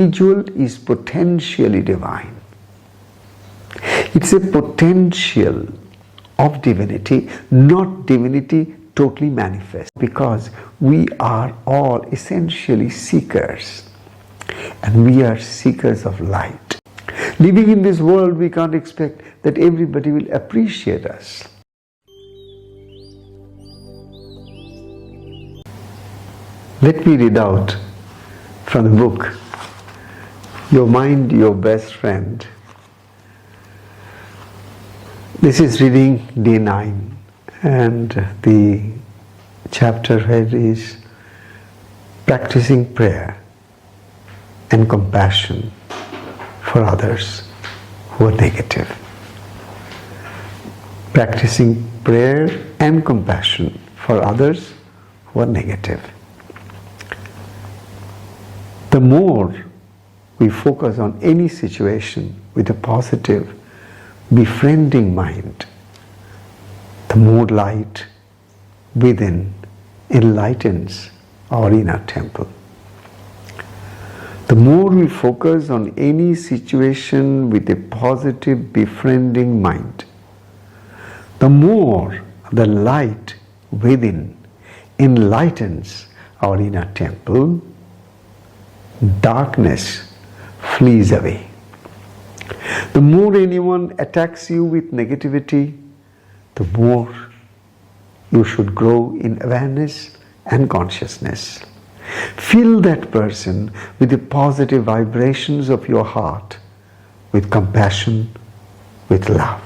Individual is potentially divine. It's a potential of divinity, not divinity totally manifest, because we are all essentially seekers, and we are seekers of light. Living in this world, we can't expect that everybody will appreciate us. Let me read out from the book, Your Mind, Your Best Friend. This is reading day 9, and the chapter head is Practicing Prayer and Compassion for Others who are negative. Practicing prayer and compassion for others who are negative. The more we focus on any situation with a positive, befriending mind, the more light within enlightens our inner temple. The more we focus on any situation with a positive, befriending mind, the more the light within enlightens our inner temple, darkness flees away. The more anyone attacks you with negativity, the more you should grow in awareness and consciousness. Fill that person with the positive vibrations of your heart, with compassion, with love.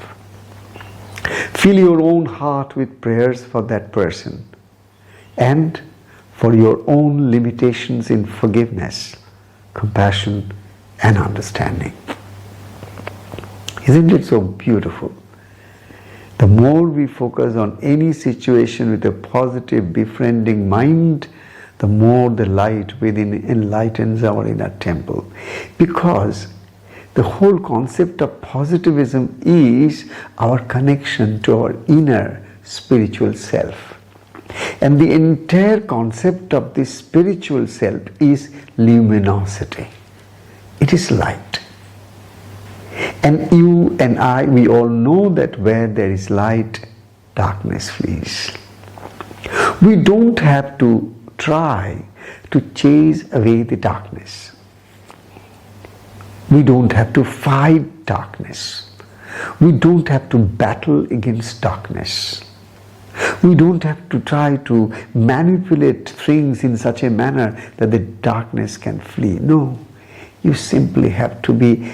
Fill your own heart with prayers for that person and for your own limitations in forgiveness, compassion, and understanding. Isn't it so beautiful? The more we focus on any situation with a positive, befriending mind, the more the light within enlightens our inner temple. Because the whole concept of positivism is our connection to our inner spiritual self. And the entire concept of this spiritual self is luminosity. It is light. And you and I, we all know that where there is light, darkness flees. We don't have to try to chase away the darkness. We don't have to fight darkness. We don't have to battle against darkness. We don't have to try to manipulate things in such a manner that the darkness can flee. No, you simply have to be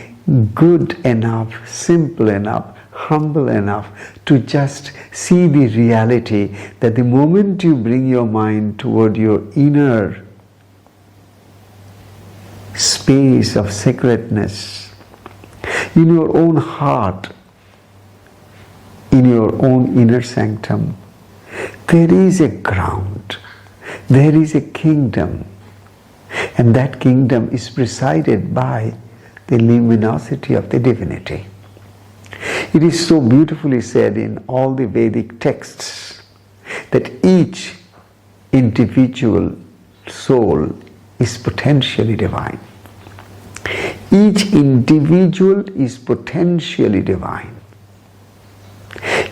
good enough, simple enough, humble enough to just see the reality that the moment you bring your mind toward your inner space of sacredness, in your own heart, in your own inner sanctum, there is a ground, there is a kingdom, and that kingdom is presided by the luminosity of the divinity. It is so beautifully said in all the Vedic texts that each individual soul is potentially divine. Each individual is potentially divine.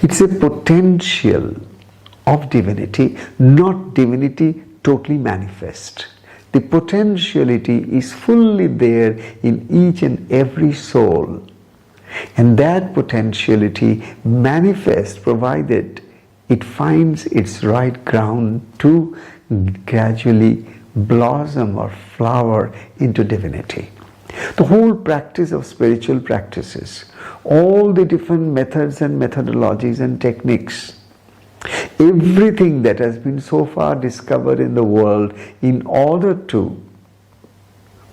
It's a potential of divinity, not divinity totally manifest. The potentiality is fully there in each and every soul. And that potentiality manifests provided it finds its right ground to gradually blossom or flower into divinity. The whole practice of spiritual practices, all the different methods and methodologies and techniques, everything that has been so far discovered in the world in order to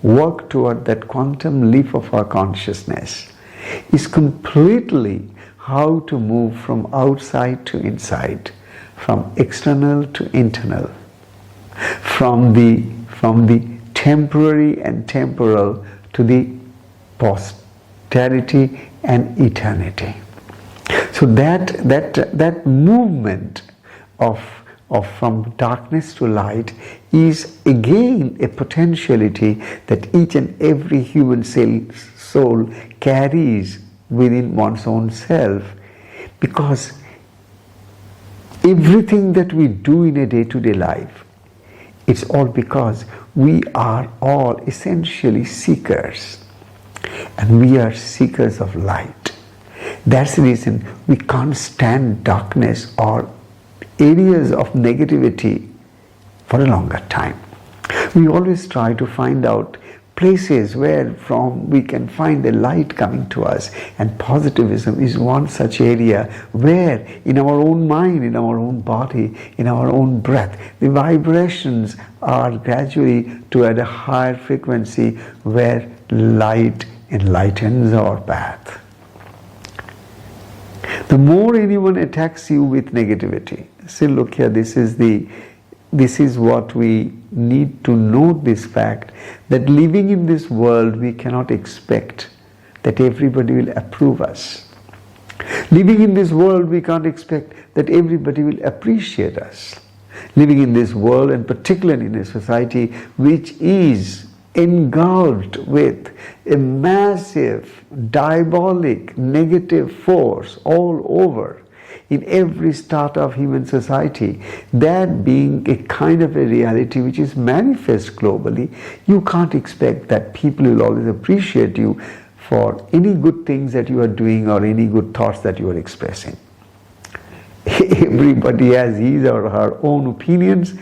work toward that quantum leap of our consciousness is completely how to move from outside to inside, from external to internal, from the temporary and temporal to the posterity and eternity. So that movement of from darkness to light is again a potentiality that each and every human soul carries within one's own self, because everything that we do in a day-to-day life, it's all because we are all essentially seekers, and we are seekers of light. That's the reason we can't stand darkness or areas of negativity for a longer time. We always try to find out places where from we can find the light coming to us, and positivism is one such area where in our own mind, in our own body, in our own breath, the vibrations are gradually to at a higher frequency where light enlightens our path. The more anyone attacks you with negativity, see, look here, this is what we need to note, this fact that living in this world we cannot expect that everybody will approve us. Living in this world we can't expect that everybody will appreciate us. Living in this world, and particularly in a society which is engulfed with a massive, diabolic, negative force all over, in every strata of human society, that being a kind of a reality which is manifest globally, you can't expect that people will always appreciate you for any good things that you are doing or any good thoughts that you are expressing. Everybody has his or her own opinions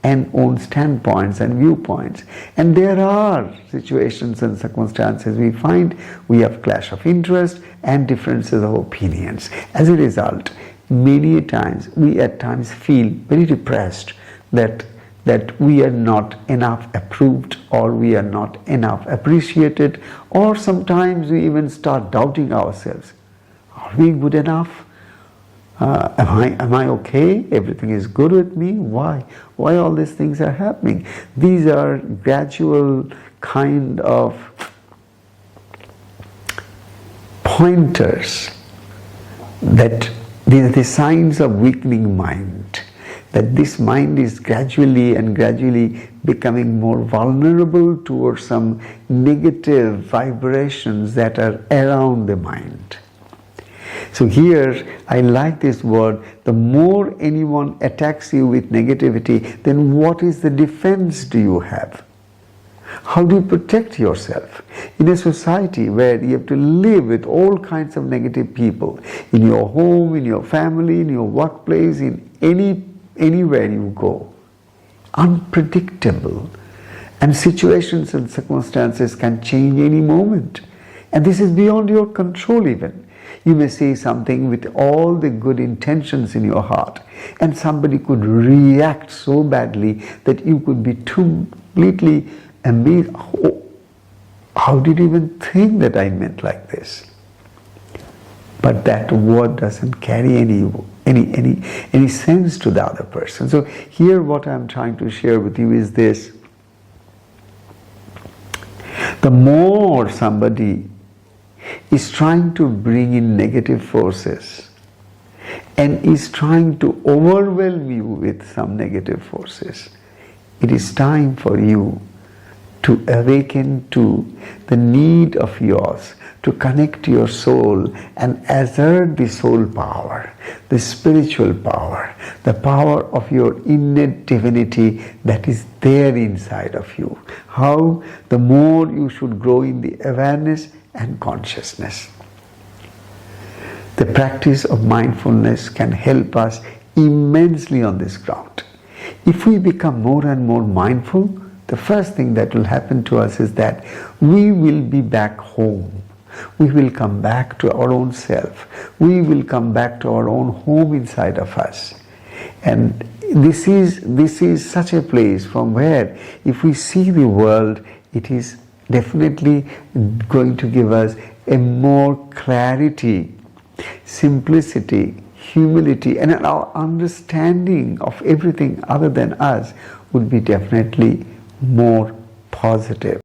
and own standpoints and viewpoints, and there are situations and circumstances we find we have clash of interest and differences of opinions. As a result, many times we at times feel very depressed that we are not enough approved, or we are not enough appreciated, or sometimes we even start doubting ourselves. Are we good enough? Am I okay? Everything is good with me? Why all these things are happening? These are gradual kind of pointers that these are the signs of weakening mind, that this mind is gradually becoming more vulnerable towards some negative vibrations that are around the mind. So here, I like this word, the more anyone attacks you with negativity, then what is the defense do you have? How do you protect yourself? In a society where you have to live with all kinds of negative people, in your home, in your family, in your workplace, in anywhere you go, unpredictable, and situations and circumstances can change any moment. And this is beyond your control even. You may say something with all the good intentions in your heart, and somebody could react so badly that you could be completely amazed. Oh, how did you even think that I meant like this? But that word doesn't carry any sense to the other person. So here what I'm trying to share with you is this. The more somebody is trying to bring in negative forces and is trying to overwhelm you with some negative forces, it is time for you to awaken to the need of yours to connect to your soul and assert the soul power, the spiritual power, the power of your innate divinity that is there inside of you. How? The more you should grow in the awareness and consciousness. The practice of mindfulness can help us immensely on this ground. If we become more and more mindful, the first thing that will happen to us is that we will be back home. We will come back to our own self. We will come back to our own home inside of us. And this is such a place from where, if we see the world, it is definitely going to give us a more clarity, simplicity, humility, and our understanding of everything other than us would be definitely more positive.